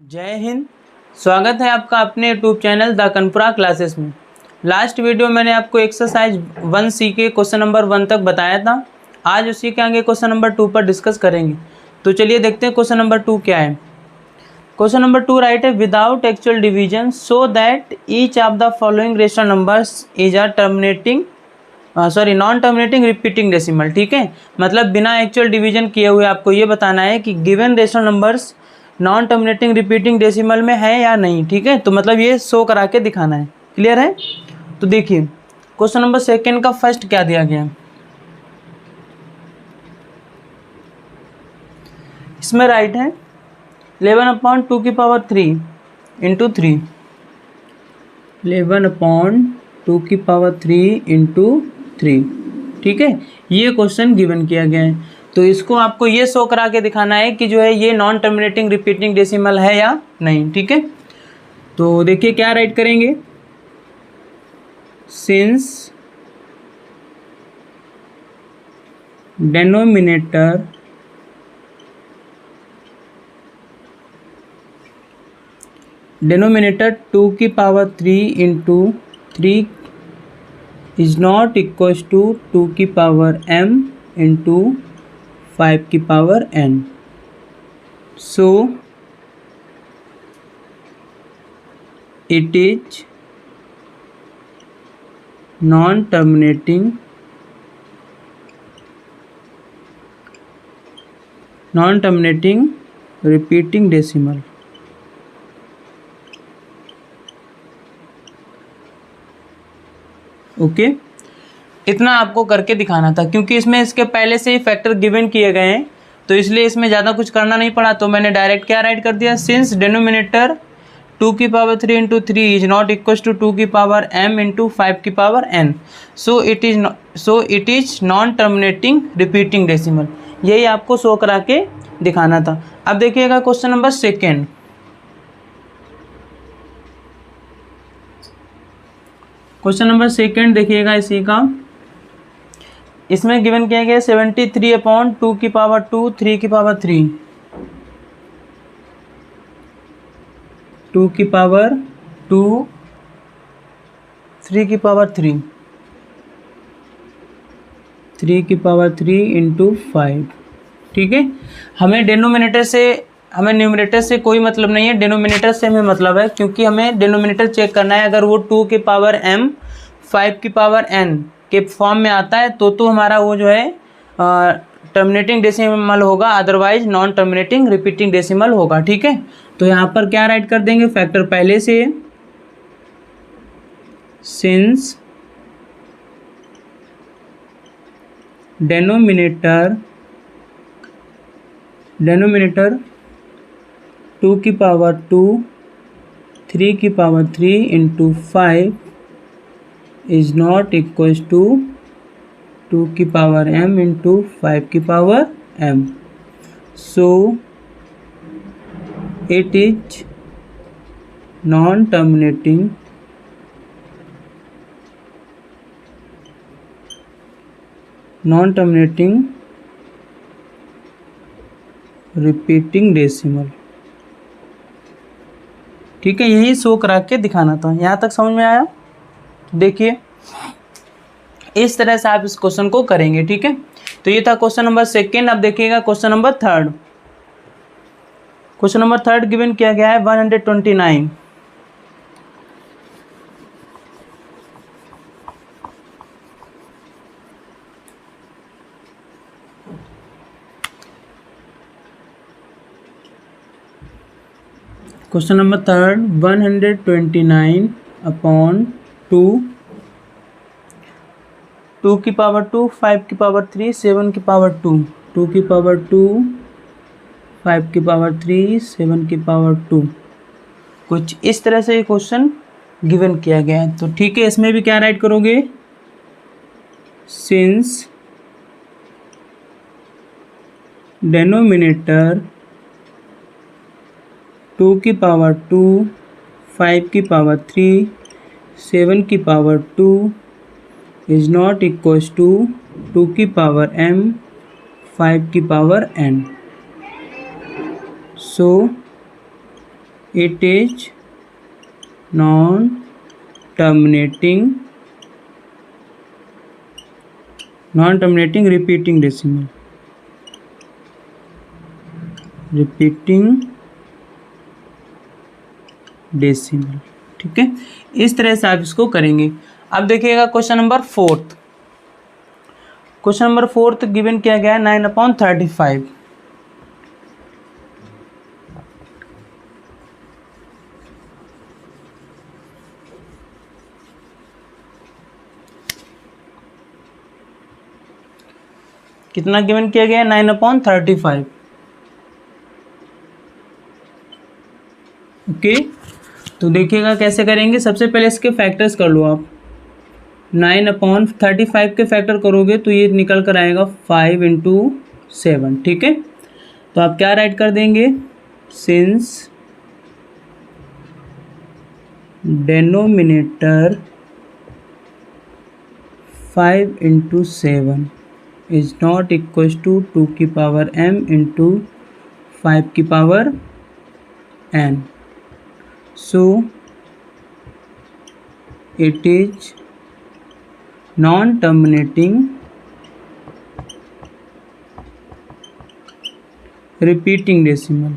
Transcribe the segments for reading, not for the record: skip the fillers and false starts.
जय हिंद। स्वागत है आपका अपने यूट्यूब चैनल द कनपुरा क्लासेस में। लास्ट वीडियो मैंने आपको एक्सरसाइज 1C के क्वेश्चन नंबर 1 तक बताया था। आज उसी के आगे क्वेश्चन नंबर 2 पर डिस्कस करेंगे। तो चलिए देखते हैं क्वेश्चन नंबर 2 क्या है। क्वेश्चन नंबर 2 राइट है, without actual division so that each of the following rational numbers is a non terminating repeating decimal. ठीक है, मतलब बिना एक्चुअल डिवीजन किए हुए आपको ये बताना है कि given rational numbers non terminating repeating decimal में है या नहीं। ठीक है, तो मतलब ये शो करा के दिखाना है। क्लियर है? तो देखिए क्वेश्चन नंबर 2 का फर्स्ट क्या दिया गया है। इसमें राइट है 11/2³ इंटू 3, 11/2³ इंटू 3। ठीक है, ये क्वेश्चन गिवन किया गया है। तो इसको आपको ये शो करा के दिखाना है कि जो है ये नॉन टर्मिनेटिंग रिपीटिंग डेसिमल है या नहीं। ठीक है, तो देखिए क्या राइट करेंगे, since denominator denominator 2³ into 3 is not equal to 2m into 5n। So it is non-terminating repeating decimal। Okay, इतना आपको करके दिखाना था क्योंकि इसमें इसके पहले से ही फैक्टर गिवन किए गए हैं, तो इसलिए इसमें ज़्यादा कुछ करना नहीं पड़ा। तो मैंने डायरेक्ट क्या राइट कर दिया, since denominator 2³ into 3 is not equal to 2m into 5n, so it is non terminating repeating decimal. यही आपको शो करा के दिखाना था। अब देखिएगा क्वेश्चन नंबर 2। क्वेश्चन नंबर 2 देखिएगा इसी का। इसमें गिवन किया गया 73/2² 3/3 2/2 3/3 3/3 इंटू 5। ठीक है, हमें न्यूमरेटर से कोई मतलब नहीं है, डिनोमिनेटर से हमें मतलब है, क्योंकि हमें डिनोमिनेटर चेक करना है। अगर वो 2m 5n के फॉर्म में आता है तो हमारा वो जो है टर्मिनेटिंग डेसिमल होगा, otherwise non terminating repeating decimal होगा। ठीक है, तो यहाँ पर क्या राइट कर देंगे, फैक्टर पहले से, since denominator 2/2 3/3 into 5 is not equals to 2m into 5m, so it is non-terminating repeating decimal. ठीक है, यही शो करा के दिखाना था। यहाँ तक समझ में आया? देखिए इस तरह से आप इस क्वेश्चन को करेंगे। ठीक है, तो ये था क्वेश्चन नंबर 2। अब देखिएगा question number 3। Question number 3 given किया गया है 129। Question number 3 129/2 2/2 5/3 7/2 2/2 5/3 7/2। कुछ इस तरह से ये क्वेश्चन गिवन किया गया है। तो ठीक है, इसमें भी क्या राइट करोगे, since denominator 2/2 5/3 7/2 is not equals to 2m 5n. So it is non-terminating repeating decimal, ठीक है। इस तरह से आप इसको करेंगे। अब देखिएगा question number fourth. Question number fourth given किया गया है 9/35। कितना गिवन किया गया है? 9/35। ओके, तो देखिएगा कैसे करेंगे। सबसे पहले इसके फैक्टर्स कर लो आप। 9/35 के फैक्टर करोगे तो ये निकल कर आएगा 5 × 7, ठीक है। तो आप क्या राइट कर देंगे? Since denominator 5 × 7 is not equal to 2 की पावर m × 5 की power n, so it is non-terminating repeating decimal,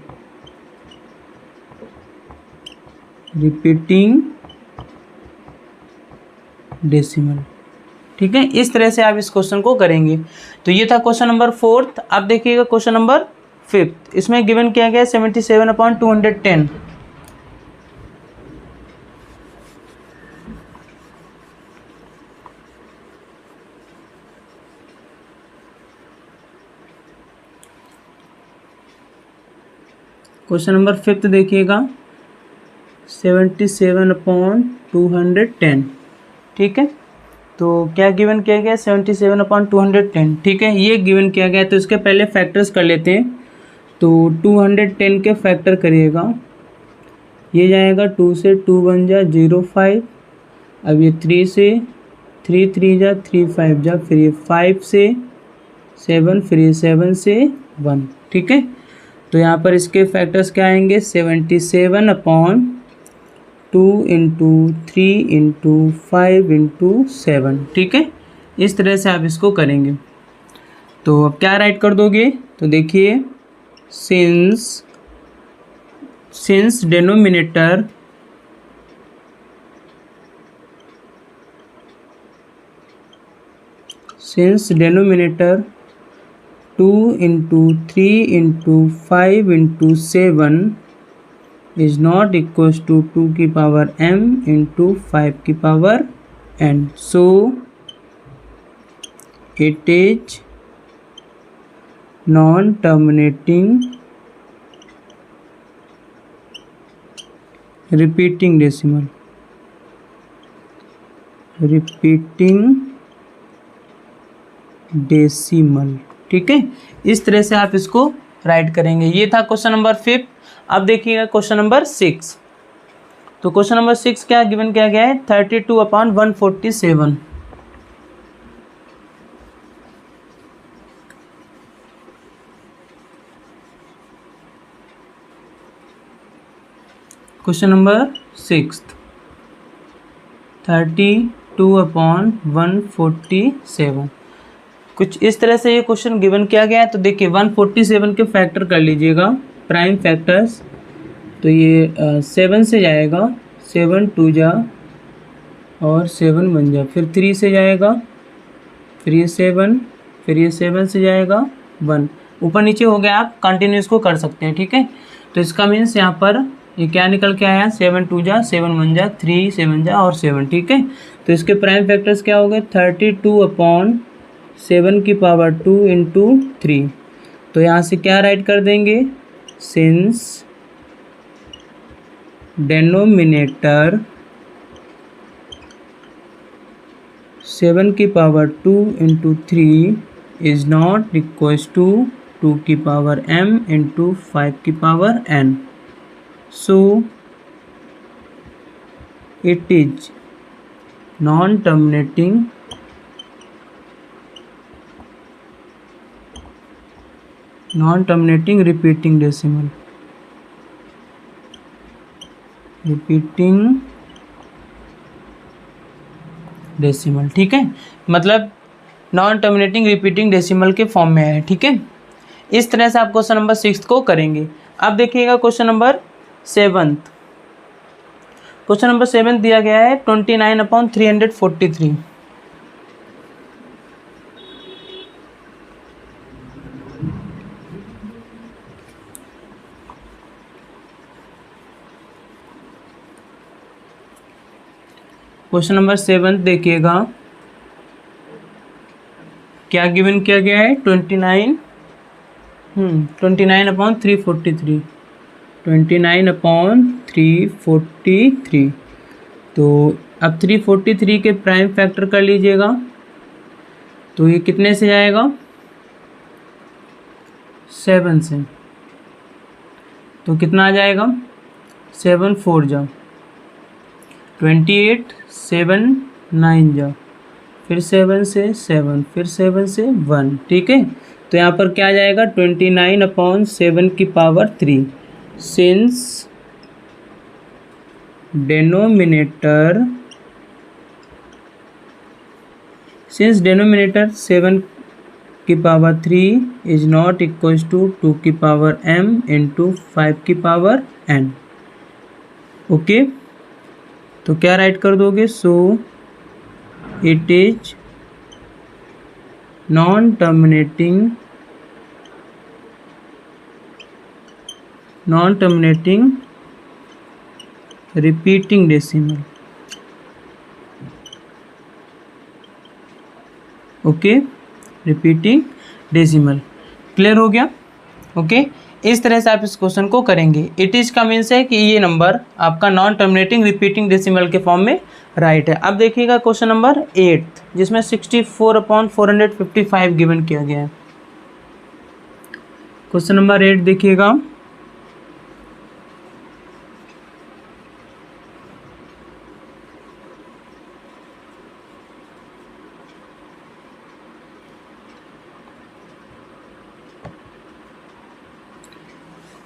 ठीक है। इस तरह से आप इस क्वेश्चन को करेंगे। तो ये था क्वेश्चन नंबर फोर्थ। अब देखिएगा क्वेश्चन नंबर फिफ्थ। इसमें गिवन किया गया है 77/210। क्वेश्चन नंबर फिफ्थ देखिएगा 77/210, ठीक है। तो क्या गिवन किया गया? 77/210, ठीक है। ये गिवन किया गया, तो इसके पहले फैक्टर्स कर लेते हैं। तो 210 के फैक्टर करिएगा। ये जाएगा 2 से 2 1 जा 0 5। अब ये 3 से 3 3 जा 3 5 जा, फिर ये 5 से 7, फिर ये 7 से 1, ठीक है। तो यहाँ पर इसके फैक्टर्स क्या आएंगे? 77/2 × 3 × 5 × 7, ठीक है। इस तरह से आप इसको करेंगे। तो अब क्या राइट कर दोगे? तो देखिए, since denominator since denominator 2 into 3 into 5 into 7 is not equals to 2 की पावर m into 5 की power n, so it is non-terminating repeating decimal, ठीक है। इस तरह से आप इसको राइट करेंगे। ये था क्वेश्चन नंबर 5। अब देखिएगा क्वेश्चन नंबर 6। तो क्वेश्चन नंबर 6 क्या गिवन किया गया है? 32/147। Question number 6 32/147। कुछ इस तरह से ये क्वेश्चन गिवन किया गया है। तो देखिए 147 के फैक्टर कर लीजिएगा, प्राइम फैक्टर्स। तो ये 7 से जाएगा, 7 2 जा और 7 1 जा, फिर 3 से जाएगा, फिर ये 7, फिर ये 7 से जाएगा 1, ऊपर नीचे हो गया। आप कंटिन्यूस को कर सकते हैं, ठीक है। तो इसका मीन्स यहाँ पर ये क्या निकल के आया? 7 2 जा, 7 1 जा, 3 7 जा और 7, ठीक है। तो इसके प्राइम फैक्टर्स क्या हो गए? 32/7 की पावर 2 × 3। तो यहाँ से क्या राइट कर देंगे? सिंस डेनोमिनेटर 7 की power 2 × 3 is not equals to 2 की पावर m × 5 की power n, so it is non-terminating repeating decimal, repeating decimal, ठीक है, मतलब नॉन टर्मिनेटिंग रिपीटिंग डेसिमल के फॉर्म में है, ठीक है। इस तरह से आप क्वेश्चन नंबर 6 को करेंगे। अब देखिएगा क्वेश्चन नंबर 7। क्वेश्चन नंबर 7 दिया गया है 29/343। क्वेश्चन नंबर 7 देखिएगा, क्या गिवन किया गया है 29/343, 29/343। तो अब 343 के प्राइम फैक्टर कर लीजिएगा, तो ये कितने से जाएगा 7 से, तो कितना आ जाएगा 7 4 जा 28, 7 9 जा, फिर 7 से 7, फिर 7 से 1, ठीक है। तो यहाँ पर क्या आ जाएगा 29/7 since denominator 7 is not equal to 2m into 5n। Okay, तो क्या राइट कर दोगे, so it is non terminating repeating decimal. Okay, repeating decimal, clear हो गया। ओके, इस तरह से आप इस क्वेश्चन को करेंगे। इट इज का मीन्स है कि ये नंबर आपका नॉन टर्मिनेटिंग रिपीटिंग डेसिमल के फॉर्म में राइट है। अब देखिएगा क्वेश्चन नंबर 8, जिसमें 64/455 गिवन किया गया है। क्वेश्चन नंबर 8 देखिएगा,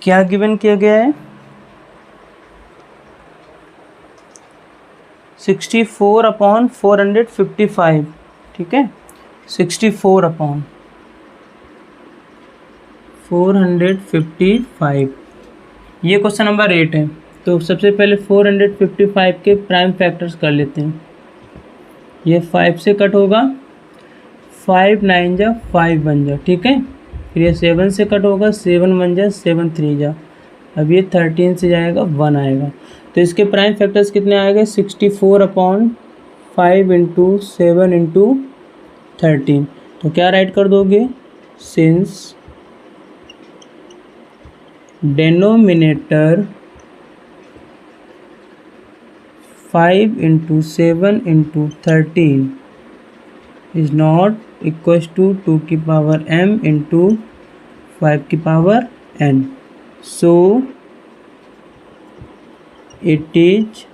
क्या गिवन किया गया है 64/455, ठीक है, 64/455, ये क्वेश्चन नंबर 8 है। तो सबसे पहले 455 के प्राइम फैक्टर्स कर लेते हैं। ये 5 से कट होगा, 5 9 जा 5 1 जा, ठीक है। फिर ये 7 से कट होगा, 7 1 जा 7 3 जा। अब ये 13 से जाएगा 1 आएगा। तो इसके प्राइम फैक्टर्स कितने आएंगे 64/5 इंटू 7 इंटू 13। तो क्या राइट कर दोगे, since denominator 5 into 7 into 13 is not equal to 2m into 5n। So it is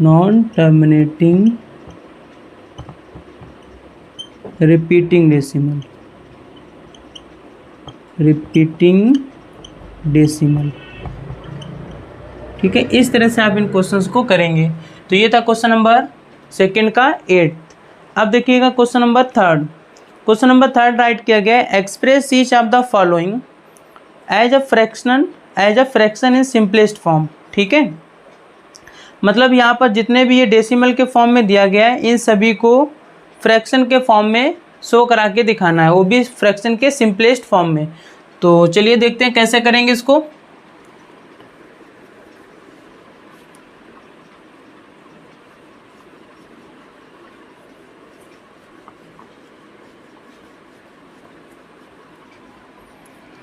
non terminating repeating decimal, ठीक है। इस तरह से आप इन क्वेश्चंस को करेंगे। तो ये था क्वेश्चन नंबर 2 का 8। अब देखिएगा question number 3। Question number 3 write किया गया है, express each of the following as a fraction in simplest form, ठीक है। मतलब यहाँ पर जितने भी ये डेसिमल के फॉर्म में दिया गया है, इन सभी को फ्रैक्शन के फॉर्म में शो करा के दिखाना है, वो भी फ्रैक्शन के सिंपलेस्ट फॉर्म में। तो चलिए देखते हैं कैसे करेंगे इसको।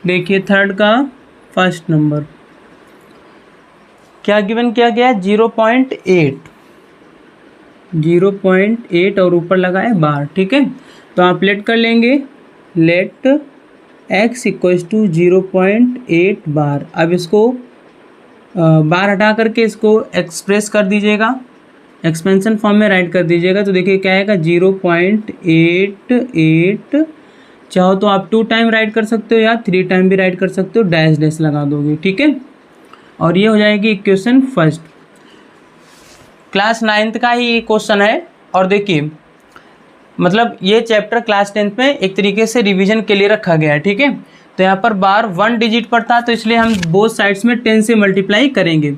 देखिए 3 का फर्स्ट नंबर क्या गिवन किया गया है 0.8 और ऊपर लगा है बार, ठीक है। तो आप लेट कर लेंगे, लेट x इक्वल्स टू 0.8 बार। अब इसको बार हटा करके इसको एक्सप्रेस कर दीजिएगा, एक्सपेंशन फॉर्म में राइट कर दीजिएगा। तो देखिए क्या आएगा 0.88। चाहो तो आप 2 टाइम राइट कर सकते हो या 3 टाइम भी राइट कर सकते हो, डैश डैश लगा दोगे, ठीक है। और ये हो जाएगी इक्वेशन फर्स्ट। क्लास 9th का ही ये क्वेश्चन है और देखिए मतलब ये चैप्टर क्लास 10th में एक तरीके से रिवीजन के लिए रखा गया है, ठीक है। तो यहाँ पर बार 1 डिजिट पर था तो इसलिए हम बोथ साइड्स में 10 से मल्टीप्लाई करेंगे।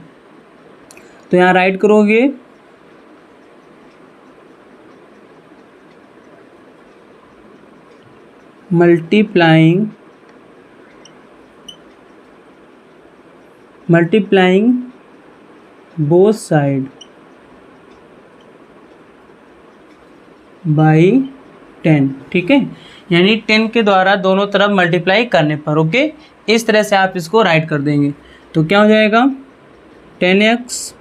तो यहाँ राइट करोगे मल्टीप्लाइंग बोथ साइड बाई 10, ठीक है। यानी 10 के द्वारा दोनों तरफ मल्टीप्लाई करने पर, ओके, इस तरह से आप इसको राइट कर देंगे। तो क्या हो जाएगा 10x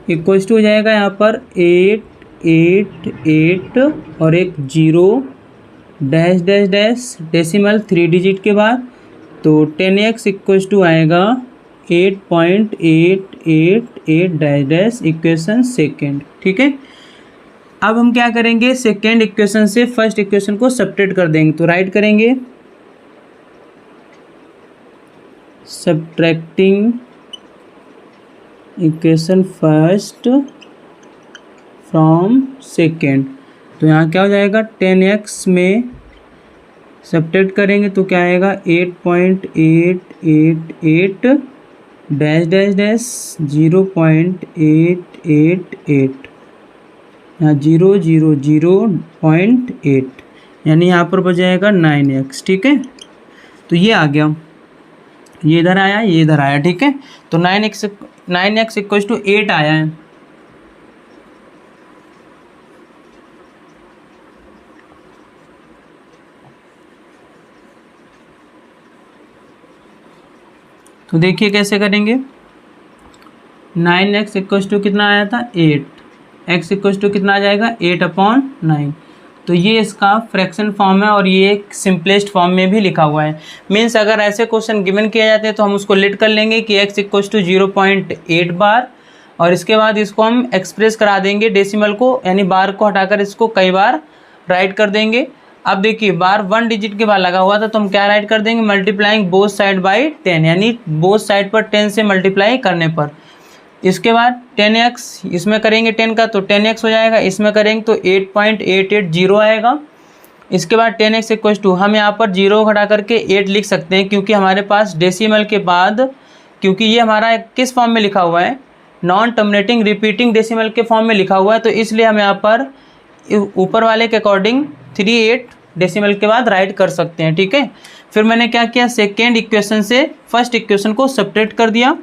इक्वल्स टू हो जाएगा यहाँ पर 8 8 8 और एक 0 dash dash dash decimal 3 digit के बाद। तो 10x इक्वल्स टू आएगा 8.888 डैश डैश इक्वेशन सेकेंड, ठीक है। अब हम क्या करेंगे, सेकेंड इक्वेशन से फर्स्ट इक्वेशन को सब्ट्रैक्ट कर देंगे। तो राइट करेंगे subtracting equation first from second. तो यहाँ क्या हो जाएगा 10x में सब्ट्रैक्ट करेंगे तो क्या आएगा 8.888 डैश डैश डैश 0.888 यहाँ 0.8 यानी यहाँ पर बचाएगा 9x, ठीक है। तो ये आ गया, ये इधर आया, ये इधर आया, ठीक है। तो 9x इक्वल्स टू 8 आया है। तो देखिए कैसे करेंगे, 9x इक्वल्स टू कितना आया था 8, x इक्वल्स टू कितना आ जाएगा 8/9। तो ये इसका फ्रैक्शन फॉर्म है और ये एक सिंपलेस्ट फॉर्म में भी लिखा हुआ है। मीन्स अगर ऐसे क्वेश्चन गिवन किए जाते हैं तो हम उसको लेट कर लेंगे कि x इक्वल्स टू 0.8 बार और इसके बाद इसको हम एक्सप्रेस करा देंगे डेसिमल को, यानी बार को हटाकर इसको कई बार राइट कर देंगे। अब देखिए बार 1 डिजिट के बाद लगा हुआ था तो हम क्या राइट कर देंगे, मल्टीप्लाइंग बोथ साइड बाई 10, यानी बोथ साइड पर 10 से मल्टीप्लाई करने पर। इसके बाद 10x इसमें करेंगे 10 का तो 10x हो जाएगा, इसमें करेंगे तो 8.880 आएगा। इसके बाद 10x इक्वल्स टू हम यहाँ पर 0 घटा करके 8 लिख सकते हैं क्योंकि हमारे पास डेसिमल के बाद, क्योंकि ये हमारा किस फॉर्म में लिखा हुआ है, नॉन टर्मिनेटिंग रिपीटिंग डेसिमल के फॉर्म में लिखा हुआ है। तो इसलिए हम यहाँ पर ऊपर वाले के अकॉर्डिंग 38 डेसिमल के बाद राइट कर सकते हैं, ठीक है। फिर मैंने क्या किया, सेकेंड इक्वेशन से फर्स्ट इक्वेशन को सब्ट्रैक्ट कर दिया।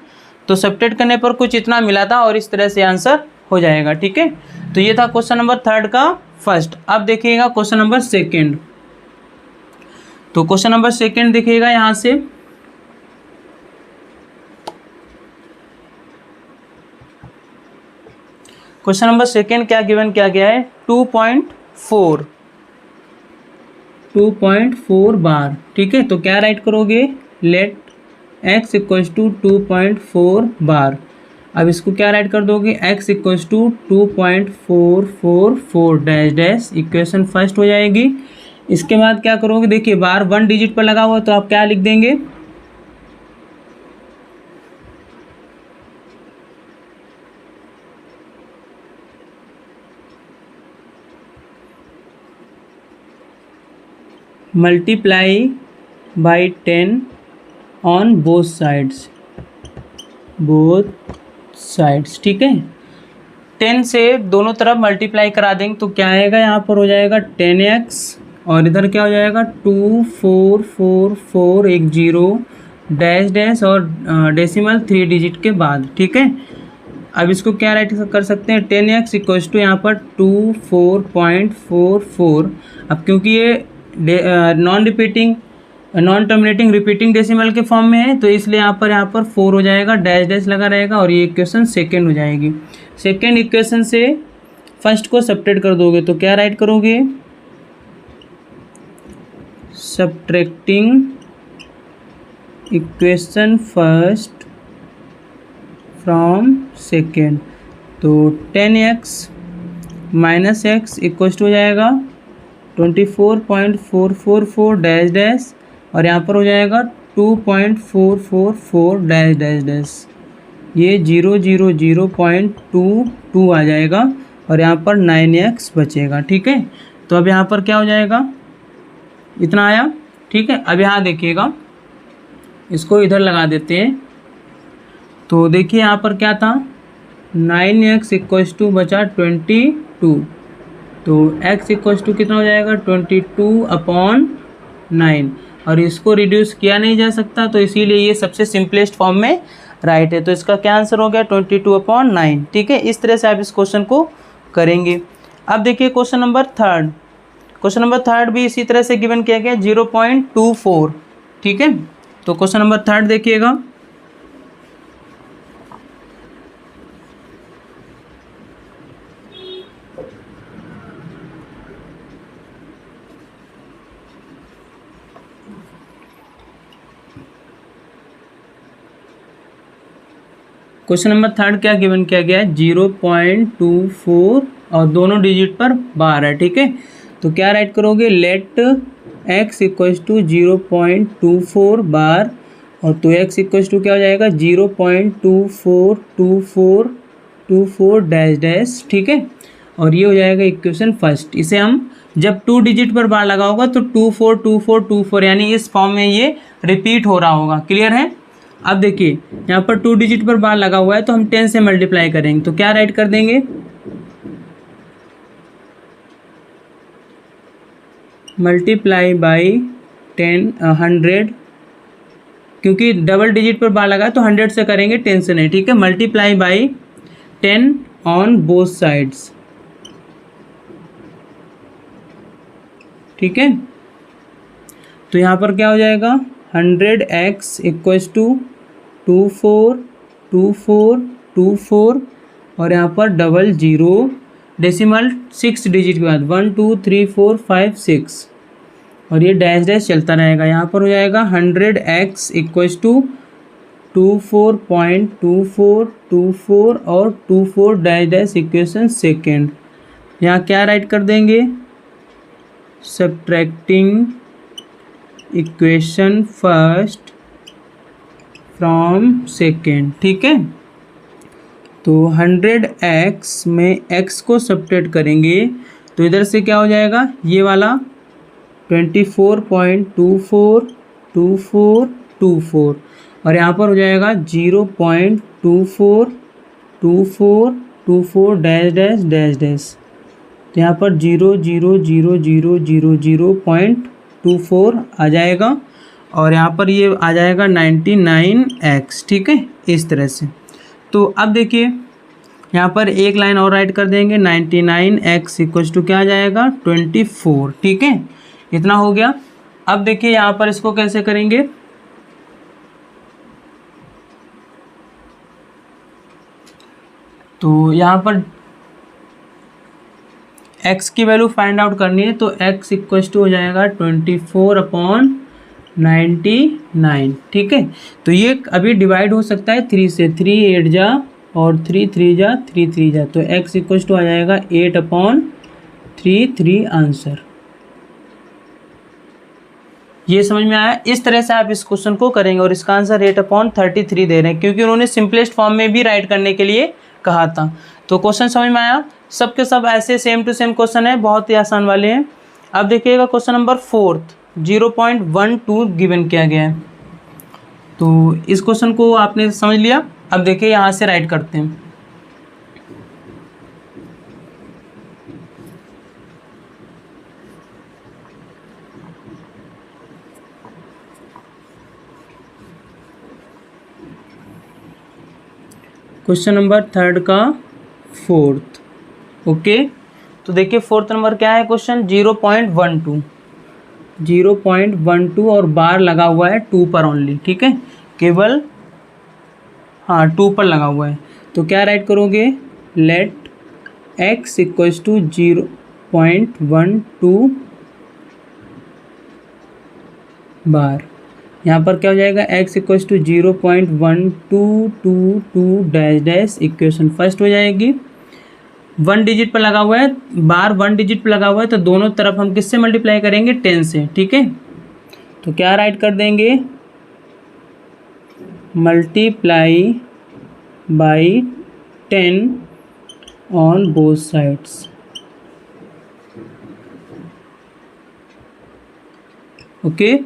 तो सब्ट्रैक्ट करने पर कुछ इतना मिला था और इस तरह से आंसर हो जाएगा, ठीक है। तो ये था क्वेश्चन नंबर 3 का फर्स्ट। अब देखिएगा क्वेश्चन नंबर 2। तो क्वेश्चन नंबर 2 देखिएगा यहाँ से, क्वेश्चन नंबर 2 क्या गिवन किया गया है 2.4 बार, ठीक है। तो क्या राइट करोगे, let x equals to 2.4 bar. अब इसको क्या राइट कर दोगे, x equals to 2.444 dash dash equation first हो जाएगी। इसके बाद क्या करोगे, देखिए बार 1 डिजिट पर लगा हुआ तो आप क्या लिख देंगे, multiply by 10 on both sides, ठीक है। 10 से दोनों तरफ मल्टीप्लाई करा देंगे तो क्या आएगा, यहाँ पर हो जाएगा 10x और इधर क्या हो जाएगा 244480 डैश डैश और डेसिमल 3 डिजिट के बाद, ठीक है। अब इसको क्या राइट कर सकते हैं, 10x इक्वल्स टू यहाँ पर 24.44। अब क्योंकि ये नॉन टर्मिनेटिंग रिपीटिंग डेसिमल के फॉर्म में है तो इसलिए यहाँ पर 4 हो जाएगा, डैश डैश लगा रहेगा और ये इक्वेशन सेकेंड हो जाएगी। सेकेंड इक्वेशन से फर्स्ट को सब्ट्रैक्ट कर दोगे तो क्या राइट करोगे, subtracting equation first from second. तो 10x minus x equals to हो जाएगा 24.444 डैश डैश और यहाँ पर हो जाएगा 2.444 डैश डैश डैश, ये 0.22 आ जाएगा और यहाँ पर 9x बचेगा। ठीक है, तो अब यहाँ पर क्या हो जाएगा, इतना आया। ठीक है, अब यहाँ देखिएगा, इसको इधर लगा देते हैं। तो देखिए यहाँ पर क्या था, 9x इक्वल्स टू बचा 22, तो x इक्वल्स टू कितना हो जाएगा 22/9, और इसको रिड्यूस किया नहीं जा सकता, तो इसीलिए ये सबसे सिंपलेस्ट फॉर्म में राइट है। तो इसका क्या आंसर हो गया 22/9। ठीक है, इस तरह से आप इस क्वेश्चन को करेंगे। अब देखिए question number third, question number third भी इसी तरह से गिवन किया गया 0.24। ठीक है, तो क्वेश्चन नंबर थर्ड देखिएगा, क्वेश्चन नंबर थर्ड क्या गिवन किया गया है 0.24 और दोनों डिजिट पर बार है। ठीक है, तो क्या राइट करोगे, लेट x इक्वल्स टू 0.24 बार, और तो x इक्वल्स टू क्या हो जाएगा 0.242424 डैश डैश। ठीक है, और ये हो जाएगा इक्वेशन फर्स्ट। इसे हम जब 2 डिजिट पर बार लगा होगा तो 242424 यानी इस फॉर्म में ये रिपीट हो रहा होगा। क्लियर है। अब देखिए यहाँ पर 2 डिजिट पर बार लगा हुआ है तो हम 10 से मल्टीप्लाई करेंगे, तो क्या राइट कर देंगे, मल्टीप्लाई बाई 100, क्योंकि डबल डिजिट पर बार लगा है तो 100 से करेंगे, 10 से नहीं। ठीक है, multiply by 10 on both sides. ठीक है, तो यहाँ पर क्या हो जाएगा 100x इक्वल्स टू 242424, और यहाँ पर डबल जीरो डेसिमल 6 डिजिट के बाद 1 2 3 4 5 6, और ये डैश डैश चलता रहेगा। यहाँ पर हो जाएगा 100x इक्वल्स टू 24.2424 और 24 डैश डैश इक्वेशन सेकेंड। यहाँ क्या राइट कर देंगे, subtracting equation first from second. ठीक है, तो 100x में x को सब्ट्रैक्ट करेंगे तो इधर से क्या हो जाएगा, ये वाला 24.242424, और यहाँ पर हो जाएगा 0.242424 डैश डैश डैश डैश, तो यहाँ पर 0.24 आ जाएगा, और यहाँ पर ये आ जाएगा 99x। ठीक है, इस तरह से। तो अब देखिए यहाँ पर एक लाइन और राइट कर देंगे, 99x इक्वल्स टू क्या आ जाएगा 24। ठीक है, इतना हो गया। अब देखिए यहाँ पर इसको कैसे करेंगे, तो यहाँ पर x की वैल्यू फाइंड आउट करनी है, तो x इक्वल्स टू हो जाएगा 24/99। ठीक है, तो ये अभी डिवाइड हो सकता है 3 से, 3 8 जा और 3 3 जा 3 3 जा, तो x इक्वल्स टू आ जाएगा 8/33 आंसर। ये समझ में आया। इस तरह से आप इस क्वेश्चन को करेंगे, और इसका आंसर 8/33 दे रहे हैं, क्योंकि उन्होंने सिंपलेस्ट फॉर्म में भी राइट करने के लिए कहा था। तो क्वेश्चन समझ में आया, सबके सब ऐसे सेम टू सेम क्वेश्चन है, बहुत ही आसान वाले हैं। अब देखिएगा क्वेश्चन नंबर फोर्थ 0.12 गिवन किया गया है, तो इस क्वेश्चन को आपने समझ लिया। अब देखिए यहाँ से राइट करते हैं, क्वेश्चन नंबर थर्ड का फोर्थ। ओके, तो देखिए फोर्थ नंबर क्या है क्वेश्चन 0.12 और बार लगा हुआ है 2 पर ओनली। ठीक है, केवल 2 पर लगा हुआ है, तो क्या राइट करोगे, let x equals to 0.12 bar. यहाँ पर क्या हो जाएगा, x equals to 0.1222 dash dash equation first हो जाएगी। 1 डिजिट पर लगा हुआ है, बार 1 डिजिट पर लगा हुआ है, तो दोनों तरफ हम किससे मल्टीप्लाई करेंगे 10 से। ठीक है, तो क्या राइट कर देंगे, multiply by 10 on both sides. Okay,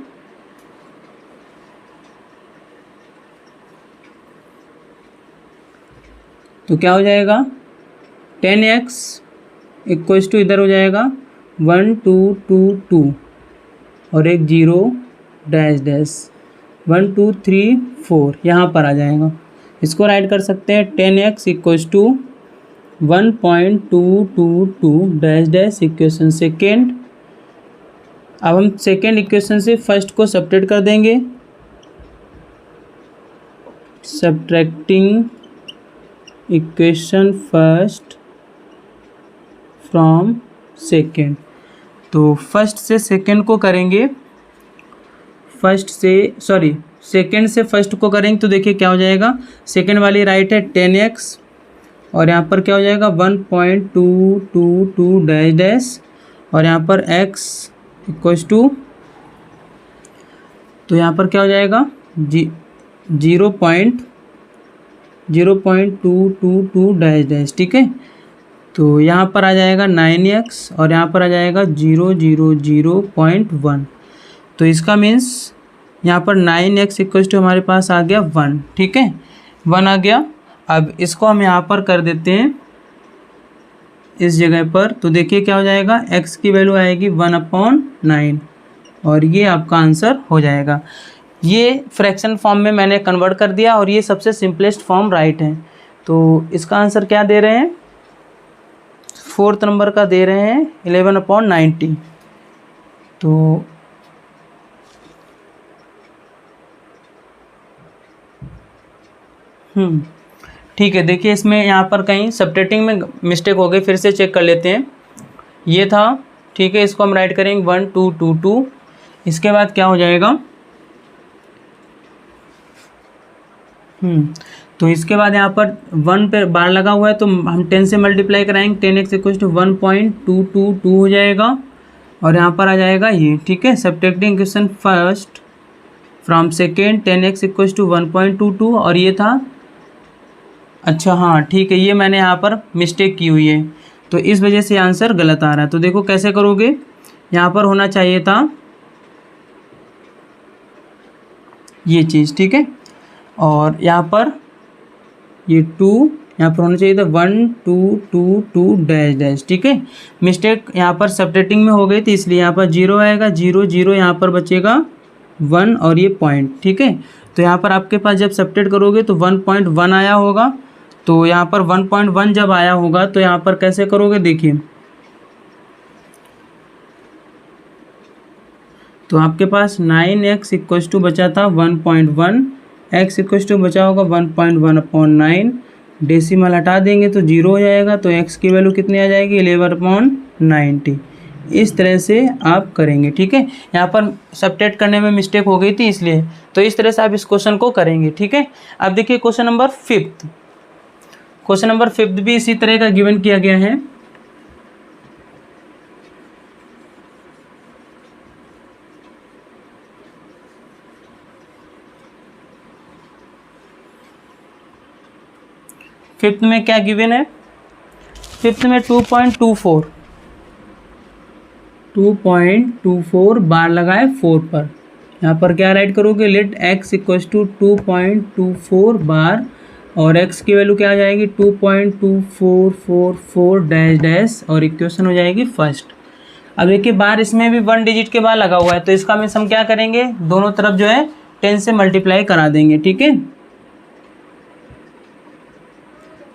तो क्या हो जाएगा 10x इक्वल्स टू इधर हो जाएगा 1 2 2 2 और एक 0 डैश डैश 1 2 3 4 यहाँ पर आ जाएगा। इसको राइट कर सकते हैं 10x equals to 1.222 dash dash equation second. अब हम सेकेंड इक्वेशन से फर्स्ट को सब्ट्रैक्ट कर देंगे, subtracting equation first from second. तो फर्स्ट से सेकेंड को करेंगे, सेकेंड से फर्स्ट को करेंगे तो देखिए क्या हो जाएगा। सेकेंड वाली राइट है 10x और यहाँ पर क्या हो जाएगा 1.222 डैश डैश और यहाँ पर x इक्वल्स टू, तो यहाँ पर क्या हो जाएगा 0.222 डैश डैश। ठीक है, तो यहाँ पर आ जाएगा 9x और यहाँ पर आ जाएगा 0.1। तो इसका मीन्स यहाँ पर 9x इक्वल्स टू हमारे पास आ गया 1। ठीक है, 1 आ गया। अब इसको हम यहाँ पर कर देते हैं इस जगह पर, तो देखिए क्या हो जाएगा, x की वैल्यू आएगी 1/9 और ये आपका आंसर हो जाएगा। ये फ्रैक्शन फॉर्म में मैंने कन्वर्ट कर दिया और ये सबसे सिंपलेस्ट फॉर्म राइट है। तो इसका आंसर क्या दे रहे हैं, 4th नंबर का दे रहे हैं 11/90। तो ठीक है, देखिए इसमें यहाँ पर कहीं सब्ट्रैक्टिंग में मिस्टेक हो गई, फिर से चेक कर लेते हैं। ये था, ठीक है, इसको हम राइट करेंगे 1 2 2 2। इसके बाद क्या हो जाएगा, तो इसके बाद यहाँ पर 1 पे बार लगा हुआ है तो हम 10 से मल्टीप्लाई कराएंगे, 10x इक्वल टू 1.222 हो जाएगा और यहाँ पर आ जाएगा ये। ठीक है, subtracting equation first from second 10x equal to 1.22 और ये था, अच्छा हाँ ठीक है, ये मैंने यहाँ पर मिस्टेक की हुई है तो इस वजह से आंसर गलत आ रहा है। तो देखो कैसे करोगे, यहाँ पर होना चाहिए था ये चीज़। ठीक है, और यहाँ पर ये 2 यहाँ पर होना चाहिए था 1.222 डैश डैश। ठीक है, मिस्टेक यहाँ पर सब्ट्रैक्टिंग में हो गई थी इसलिए यहाँ पर 0 आएगा, 0 0 यहाँ पर बचेगा 1 और ये पॉइंट। ठीक है, तो यहाँ पर आपके पास जब सब्ट्रैक्ट करोगे तो 1.1 आया होगा, तो यहाँ पर 1.1 जब आया होगा तो यहाँ पर कैसे करोगे, देखिए तो आपके पास 9x इक्वल्स टू बचा था 1.1, x इक्वल्स टू बचा होगा 1.1/9, डेसिमल हटा देंगे तो 0 हो जाएगा, तो x की वैल्यू कितनी आ जाएगी 11/90। इस तरह से आप करेंगे। ठीक है, यहाँ पर सब्ट्रैक्ट करने में मिस्टेक हो गई थी इसलिए, तो इस तरह से आप इस क्वेश्चन को करेंगे। ठीक है, अब देखिए question number 5th, question number 5th भी इसी तरह का गिवन किया गया है। फिफ्थ में क्या गिवन है, फिफ्थ में 2.24 बार लगाए 4 पर। यहाँ पर क्या राइट करोगे, लेट x इक्वल्स टू 2.24 बार और x की वैल्यू क्या आ जाएगी 2.2444 डैश डैश और इक्वेशन हो जाएगी फर्स्ट। अब देखिए बार इसमें भी 1 डिजिट के बाद लगा हुआ है तो इसका मीन्स हम क्या करेंगे, दोनों तरफ जो है 10 से मल्टीप्लाई करा देंगे। ठीक है,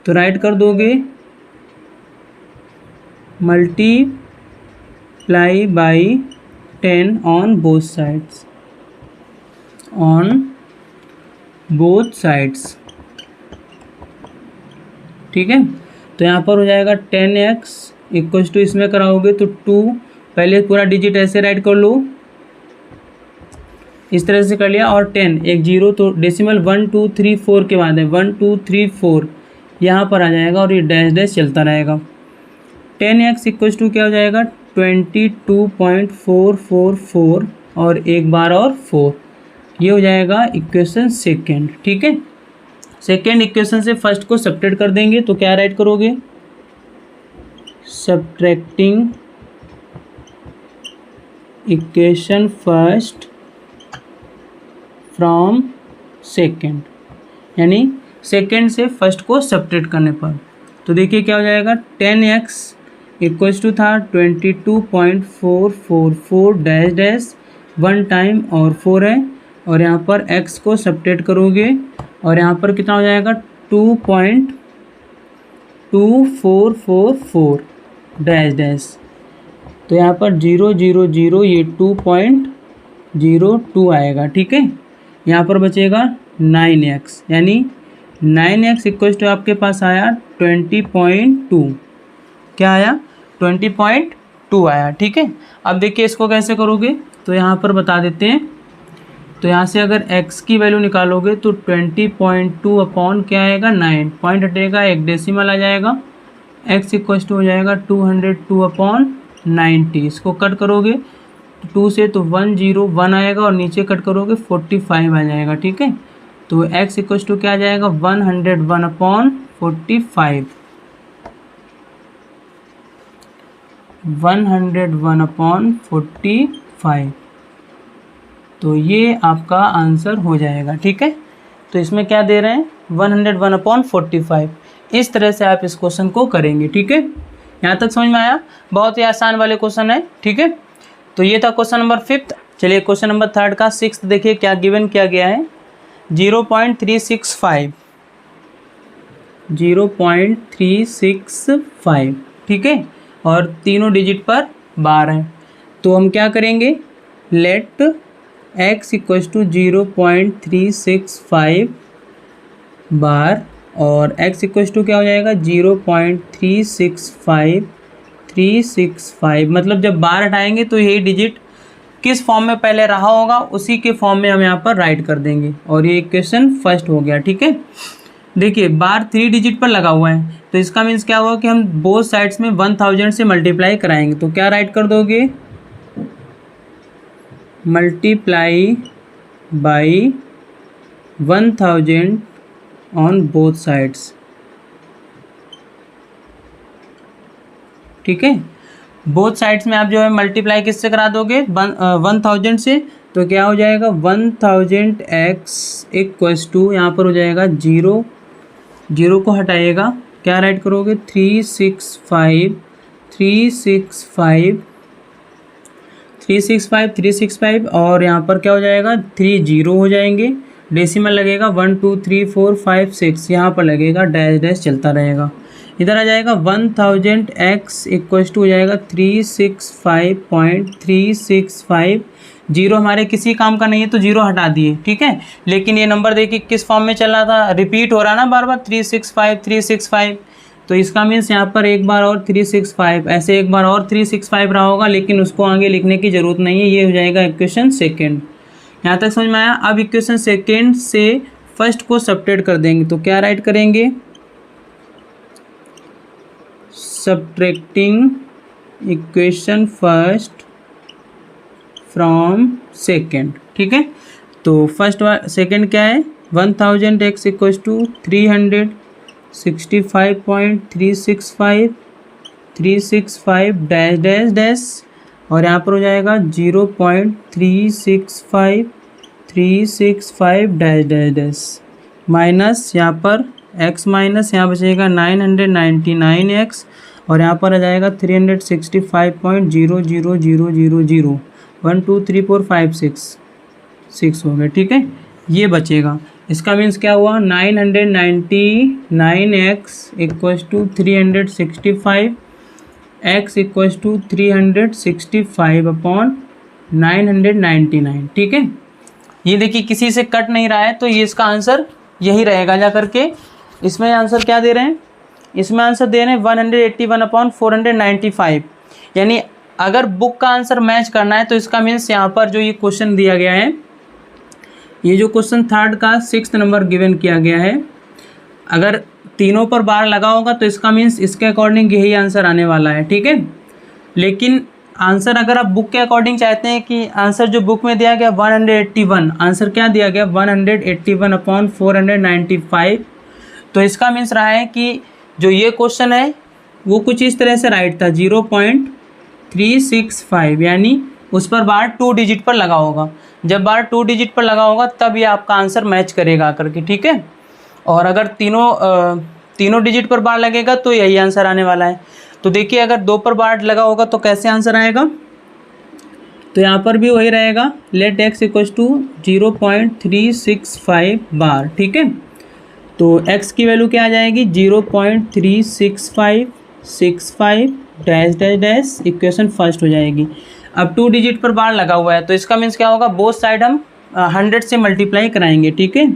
तो राइट कर दोगे multiply by 10 on both sides, ठीक है, तो यहाँ पर हो जाएगा 10x इक्वल्स टू, इसमें कराओगे तो 2, पहले पूरा डिजिट ऐसे राइट कर लो, इस तरह से कर लिया और 10 एक 0 तो डेसिमल 1 2 3 4 के बाद है 1 2 3 4 यहाँ पर आ जाएगा और ये डैश डैश चलता रहेगा। 10x इक्वल्स टू क्या हो जाएगा 22.444 और एक बार और 4, ये हो जाएगा इक्वेशन सेकेंड। ठीक है, सेकेंड इक्वेशन से फर्स्ट को सब्ट्रैक्ट कर देंगे, तो क्या राइट करोगे, subtracting equation first from second, यानी सेकेंड से फर्स्ट को सब्ट्रैक्ट करने पर। तो देखिए क्या हो जाएगा, 10x इक्वल्स टू था 22.444 डैश डैश 1 टाइम और 4 है, और यहाँ पर x को सब्ट्रैक्ट करोगे और यहाँ पर कितना हो जाएगा 2.2444 डैश डैश, तो यहाँ पर 0 0 0 ये 2.02 आएगा। ठीक है, यहाँ पर बचेगा 9x, यानी 9x इक्वल टू आपके पास आया 20.2, क्या आया 20.2 आया। ठीक है, अब देखिए इसको कैसे करोगे, तो यहाँ पर बता देते हैं। तो यहाँ से अगर x की वैल्यू निकालोगे तो 20.2 अपॉन क्या आएगा 9, पॉइंट हटेगा, एक डेसिमल आ जाएगा, x इक्वल टू हो जाएगा 202 अपॉन 90। इसको कट करोगे 2 से तो 101 आएगा और नीचे कट करोगे 45 आ जाएगा। ठीक है, तो x इक्वल टू क्या आ जाएगा 101 अपॉन 45, 101 अपॉन 45, तो ये आपका आंसर हो जाएगा। ठीक है, तो इसमें क्या दे रहे हैं 101 अपॉन 45। इस तरह से आप इस क्वेश्चन को करेंगे। ठीक है, यहाँ तक समझ में आया, बहुत ही आसान वाले क्वेश्चन है। ठीक है, तो ये था क्वेश्चन नंबर 5। चलिए क्वेश्चन नंबर 3 का 6 देखिए क्या गिवन किया गया है, 0.365, 0.365। ठीक है, और तीनों डिजिट पर बार है, तो हम क्या करेंगे, लेट x इक्वल टू 0.365 बार और x इक्वल टू क्या हो जाएगा 0.365, मतलब जब बार हटाएंगे तो यही डिजिट किस फॉर्म में पहले रहा होगा उसी के फॉर्म में हम यहाँ पर राइट कर देंगे, और ये इक्वेशन फर्स्ट हो गया। ठीक है, देखिए बार 3 डिजिट पर लगा हुआ है, तो इसका मीन्स क्या हुआ कि हम बोथ साइड्स में 1000 से मल्टीप्लाई कराएंगे, तो क्या राइट कर दोगे, multiply by 1000 on both sides. ठीक है, बोथ साइड्स में आप जो है मल्टीप्लाई किससे करा दोगे 1000 से, तो क्या हो जाएगा 1000x इक्वल्स टू यहाँ पर हो जाएगा 0 0 को हटाइएगा, क्या राइट करोगे 365 और यहाँ पर क्या हो जाएगा 3 0 हो जाएंगे, डेसिमल लगेगा 1 2 3 4 5 6, यहाँ पर लगेगा डैश डैश चलता रहेगा, इधर आ जाएगा 1000x इक्वल्स टू हो जाएगा 365.365। जीरो हमारे किसी काम का नहीं है तो जीरो हटा दिए। ठीक है, लेकिन ये नंबर देखिए किस फॉर्म में चल रहा था, रिपीट हो रहा ना बार बार 365, तो इसका मीन्स यहाँ पर एक बार और 365, ऐसे एक बार और 365 रहा होगा, लेकिन उसको आगे लिखने की ज़रूरत नहीं है, ये हो जाएगा इक्वेशन सेकेंड। यहाँ तक समझ में आया। अब इक्वेशन सेकेंड से फर्स्ट को सब्ट्रैक्ट कर देंगे, तो क्या राइट करेंगे, subtracting equation first from second. ठीक है, तो फर्स्ट सेकेंड क्या है 1000x equals to 365.365 dash dash dash, और यहाँ पर हो जाएगा 0.365 डैश डैश डैश, माइनस यहाँ पर x माइनस यहाँ बचेगा 999x, और यहाँ पर आ जाएगा 365.00000 1 2 3 4 5 6 हो गए। ठीक है, ये बचेगा, इसका मीन्स क्या हुआ 999x equals to 365, x equals to 365 upon 999। ठीक है, ये देखिए किसी से कट नहीं रहा है, तो ये इसका आंसर यही रहेगा जा करके। इसमें आंसर क्या दे रहे हैं, इसमें आंसर दे रहे हैं 181 अपॉन 495, यानी अगर बुक का आंसर मैच करना है तो इसका मीन्स यहाँ पर जो ये क्वेश्चन दिया गया है, ये जो क्वेश्चन थर्ड का 6 नंबर गिवन किया गया है, अगर तीनों पर बार लगा होगा तो इसका मीन्स इसके अकॉर्डिंग यही आंसर आने वाला है। ठीक है, लेकिन आंसर अगर आप बुक के अकॉर्डिंग चाहते हैं कि आंसर जो बुक में दिया गया 181, आंसर क्या दिया गया 181 अपॉन 495, तो इसका मीन्स रहा है कि जो ये क्वेश्चन है वो कुछ इस तरह से राइट था 0.365, यानी उस पर बार 2 डिजिट पर लगा होगा। जब बार 2 डिजिट पर लगा होगा तब ये आपका आंसर मैच करेगा करके, ठीक है। और अगर तीनों डिजिट पर बार लगेगा तो यही आंसर आने वाला है। तो देखिए अगर 2 पर बार लगा होगा तो कैसे आंसर आएगा, तो यहाँ पर भी वही रहेगा, लेट x इक्वल्स टू 0.365 बार, ठीक है। तो x की वैल्यू क्या आ जाएगी 0.36565 dash dash dash, equation first हो जाएगी। अब 2 डिजिट पर बार लगा हुआ है तो इसका मीन्स क्या होगा, बोथ साइड हम 100 से मल्टीप्लाई कराएंगे, ठीक है।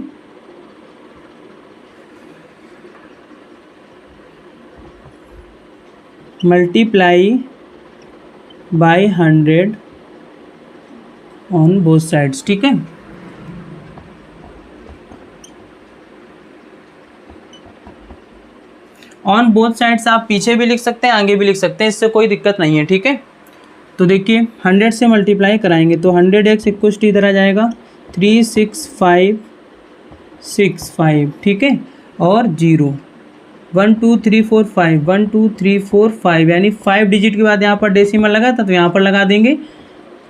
Multiply by 100 on both sides, ठीक है। ऑन बोथ साइड्स आप पीछे भी लिख सकते हैं, आगे भी लिख सकते हैं, इससे कोई दिक्कत नहीं है, ठीक है। तो देखिए 100 से मल्टीप्लाई कराएंगे तो 100x इक्वल्स टू इधर आ जाएगा 36565, ठीक है। और 0 1 2 3 4 5 1 2 3 4 5, यानी 5 डिजिट के बाद यहाँ पर डेसिमल लगा था तो यहाँ पर लगा देंगे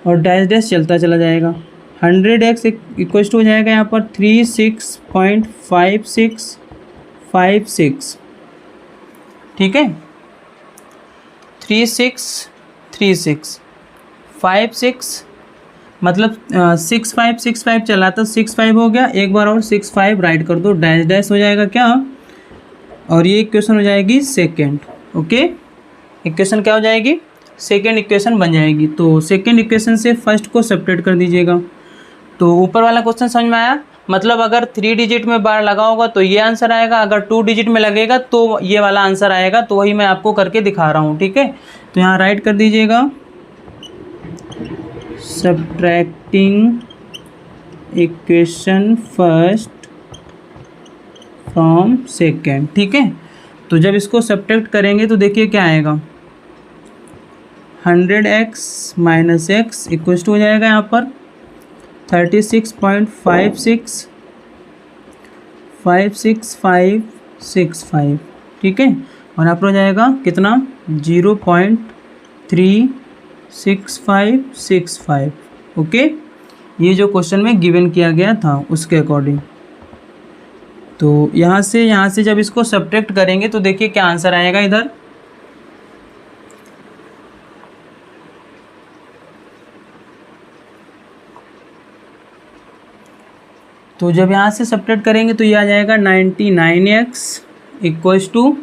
और डैश डैश चलता चला जाएगा। 100x इक्वल्स टू हो जाएगा यहाँ पर 36.5656, ठीक है। 363656 मतलब 6565 चला तो 65 हो गया, एक बार और 65 राइट कर दो, डैश डैश हो जाएगा क्या, और ये इक्वेशन हो जाएगी सेकेंड, ओके। इक्वेशन क्या हो जाएगी, सेकेंड इक्वेशन बन जाएगी। तो सेकेंड इक्वेशन से फर्स्ट को सेपरेट कर दीजिएगा। तो ऊपर वाला क्वेश्चन समझ में आया, मतलब अगर 3 डिजिट में बार लगा होगा तो ये आंसर आएगा, अगर 2 डिजिट में लगेगा तो ये वाला आंसर आएगा। तो वही मैं आपको करके दिखा रहा हूँ, ठीक है। तो यहाँ राइट कर दीजिएगा subtracting equation first from second, ठीक है। तो जब इसको सब्ट्रैक्ट करेंगे तो देखिए क्या आएगा, 100x minus x equals to हो जाएगा यहाँ पर 36.566565, ठीक है। और यहाँ पर हो जाएगा कितना 0.36565, ओके। ये जो क्वेश्चन में गिवन किया गया था उसके अकॉर्डिंग। तो यहाँ से जब इसको सब्ट्रैक्ट करेंगे तो देखिए क्या आंसर आएगा इधर, तो जब यहाँ से सब्ट्रैक्ट करेंगे तो ये आ जाएगा 99x इक्वल्स टू,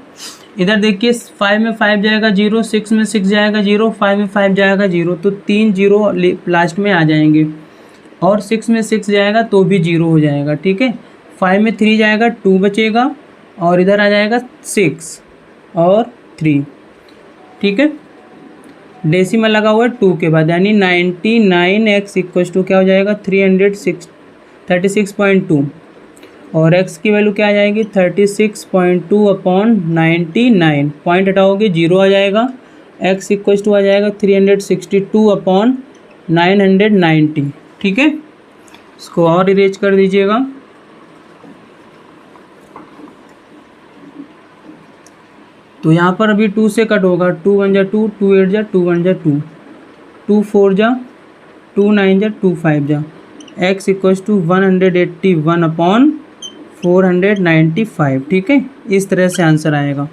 इधर देखिए 5 में 5 जाएगा 0, 6 में 6 जाएगा 0, 5 में 5 जाएगा 0, तो 3 0 लास्ट में आ जाएंगे, और 6 में 6 जाएगा तो भी 0 हो जाएगा, ठीक है। 5 में 3 जाएगा 2 बचेगा, और इधर आ जाएगा 6 और 3, ठीक है। डेसिमल लगा हुआ है 2 के बाद, यानी 99x इक्वल्स टू क्या हो जाएगा 36.2, और x की वैल्यू क्या आ जाएगी 36.2 अपॉन 99, पॉइंट हटाओगे 0 आ जाएगा, x इक्वल्स टू आ जाएगा 362 अपॉन 990, ठीक है। इसको और इरेज कर दीजिएगा। तो यहाँ पर अभी 2 से कट होगा, 2 1 जा 2, 2 8 जा 2 1 जा 2, 2 4 जा 2 9 जा 2 5 जा, x इक्वल्स टू 181 अपॉन 495, ठीक है। इस तरह से आंसर आएगा।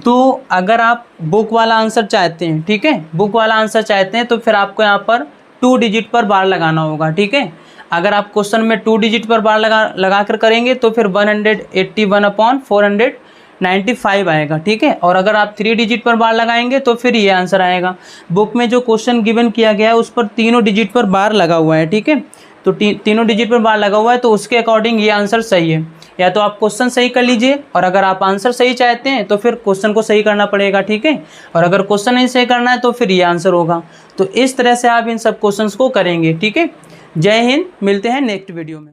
तो अगर आप बुक वाला आंसर चाहते हैं, ठीक है, बुक वाला आंसर चाहते हैं तो फिर आपको यहाँ पर 2 डिजिट पर बार लगाना होगा, ठीक है। अगर आप क्वेश्चन में 2 डिजिट पर बार लगा कर करेंगे तो फिर 181 अपॉन 495 आएगा, ठीक है। और अगर आप 3 डिजिट पर बार लगाएंगे तो फिर ये आंसर आएगा। बुक में जो क्वेश्चन गिवन किया गया है उस पर तीनों डिजिट पर बार लगा हुआ है, ठीक है। तो तीनों डिजिट पर बार लगा हुआ है तो उसके अकॉर्डिंग ये आंसर सही है। या तो आप क्वेश्चन सही कर लीजिए, और अगर आप आंसर सही चाहते हैं तो फिर क्वेश्चन को सही करना पड़ेगा, ठीक है। और अगर क्वेश्चन नहीं सही करना है तो फिर ये आंसर होगा। तो इस तरह से आप इन सब क्वेश्चंस को करेंगे, ठीक है। जय हिंद, मिलते हैं नेक्स्ट वीडियो में।